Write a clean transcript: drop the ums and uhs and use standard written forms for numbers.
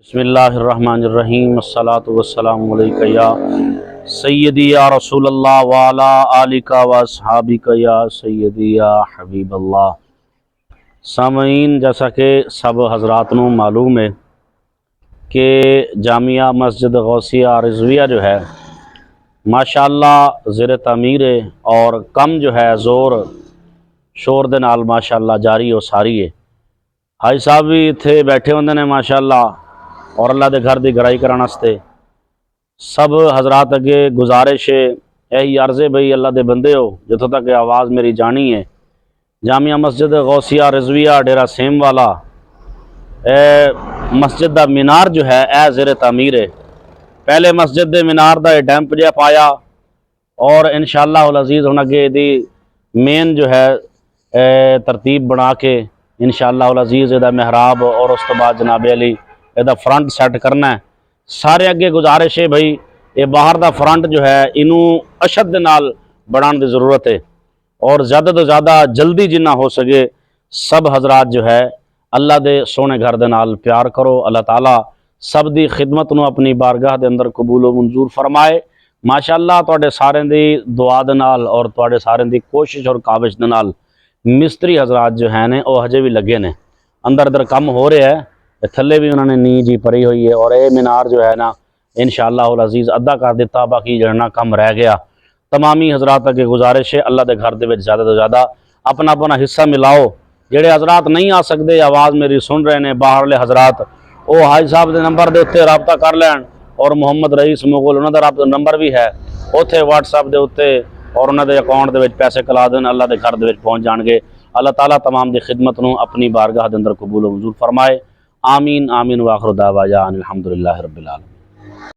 बिस्मिल्लाहिर्रहमानिर्रहीम अस्सलातु वस्सलामु अलैका या सय्यदी या रसूलल्लाह व अला आलिका व अस्हाबिका या सय्यदी या हबीबल्लाह। सामीन, जैसा कि सब हजरात को मालूम है कि जामिया मस्जिद गौसिया रिजविया जो है माशाअल्लाह ज़ेर तमीर है और कम जो है जोर शोर दे नाल माशाअल्लाह जारी और सारी है। हाई साहब भी इत्थे बैठे होंदे ने माशाअल्लाह और अल्लाह के घर की गड़ाई कराने वास्ते। सब हजरात अगे गुजारिश है, यही अर्ज़ है भाई अल्लाह के बंदे हो, जितों तक आवाज़ मेरी जानी है, जामिया मस्जिद गौसिया रिजविया डेरा सेम वाला मस्जिद का मीनार जो है ए ज़ेर तमीर है। पहले मस्जिद के मीनार का डैंप जहा पाया और इंशाअल्लाह अज़ीज़ हुण अगे इहदी मेन जो है तरतीब बना के इंशाअल्लाह अज़ीज़ इहदा महराब और उस तो बाद जनाबे अली इहदा फ्रंट सैट करना है। सारे अगे गुजारिश है भाई ये बाहर का फ्रंट जो है इनू अशद दे नाल बनाने की ज़रूरत है और ज़्यादा तो ज़्यादा जल्दी जिन्ना हो सके सब हजरात जो है अल्लाह के सोने घर दे नाल प्यार करो। अल्लाह ताला सब दी खिदमत नूं अपनी बारगाह के अंदर कबूल व मंजूर फरमाए। माशाअल्लाह तुहाडे सारे दी दुआ दे नाल और तुहाडे सारे दी कोशिश और काविश दे नाल मिस्त्री हजरात जो है ने वह हजे भी लगे ने, अंदर अंदर कम हो रहा है, थले भी उन्होंने नी जी परी हुई है और ये मीनार जो है ना इंशाअल्लाह अज़ीज़ अद्धा कर दिता, बाकी जड़ना कम रह गया। तमामी हजरात अगे गुजारिश है अल्लाह के घर के ज़्यादा तो ज़्यादा अपना अपना हिस्सा मिलाओ। जेडे हजरात नहीं आ सकते, आवाज़ मेरी सुन रहे हैं बाहरले हजरात, वो हाजी साहब के नंबर के उत्ते रबता कर लैन और मुहम्मद रईस मुगल उन्होंने रबता नंबर भी है उत्थे व्हाट्सएप के उत्ते और उन्होंने अकाउंट के पैसे कला देन, अल्लाह के घर के पहुँच जाएंगे। अल्लाह ताला तमाम की खिदमत नूं अपनी बारगाह के अंदर कबूल मंजूर फरमाए। आमीन आमीन वाखिर दावा अनिल हम्दुलिल्लाहि रब्बिल आलमीन।